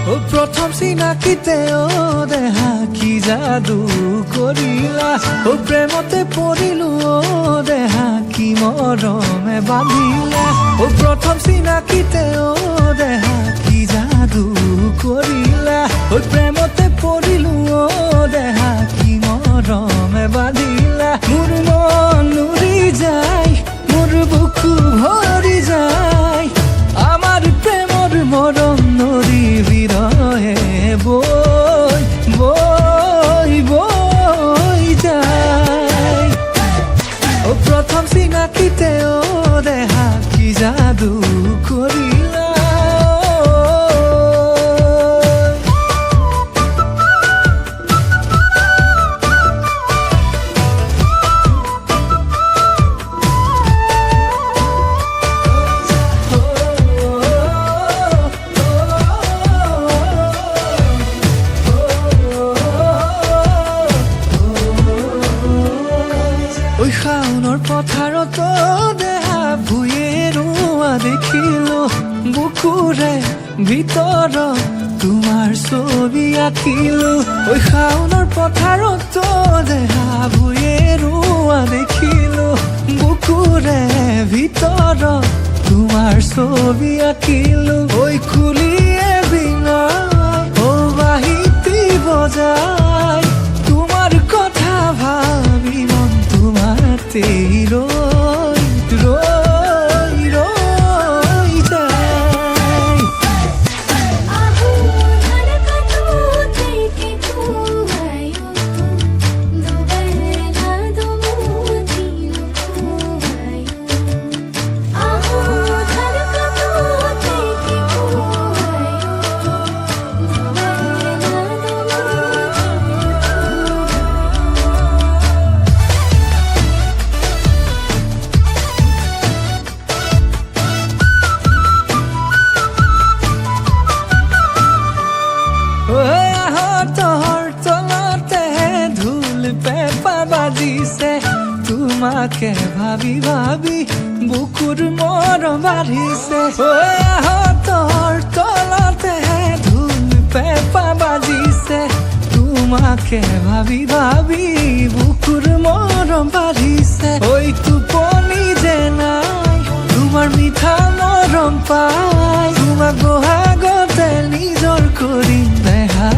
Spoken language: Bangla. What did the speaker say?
ও প্রথম চিনাকিতে ও দেহা কি জাদু করিলা ও প্রেমতে পড়িলু ও দেহা কি মরমে বাঁধিলা ও প্রথম চিনাকিতে ও দেহা কি জাদু করিলা ও প্রেমতে পড়িলু ও দেহা কি মরমে বাঁধিলা মোর মন উড়ি যায় মোর বুকু ভরি যায় আমার প্রেমর মরম নদী বিরহে বই বই বই যায় ও প্রথম চিনাকিতে ও দেহা কি জাদু করিলা ওই শাওনৰ পথাৰত দেহা ভুঁয়ে ৰোৱা দেখিলো বুকুৰে ভিতৰত তোমাৰ ছবি আঁকিলো ওই শাওনৰ পথাৰত দেহা ভুঁয়ে ৰোৱা দেখিলো বুকুৰে ভিতৰত তোমাৰ ছবি আঁকিলো ওই খুলিয়ে বিনা ও বাহিতি বজাই তোমার কথা ভাবি মন তোমাতেই রই রই রই যায় তোমাকে ভাবি ভাবি বুকুর মরম বাঢ়িছে তোৰ তলতে ধুল পেঁপা বাজিছে তোমাকে ভাবি ভাবি বুকুর মরম বাঢ়িছে ওই টোপনি যে নাই তোমাৰ মিঠা মৰম পাই তোমাক বহাগতে নিজৰ কৰি দেহা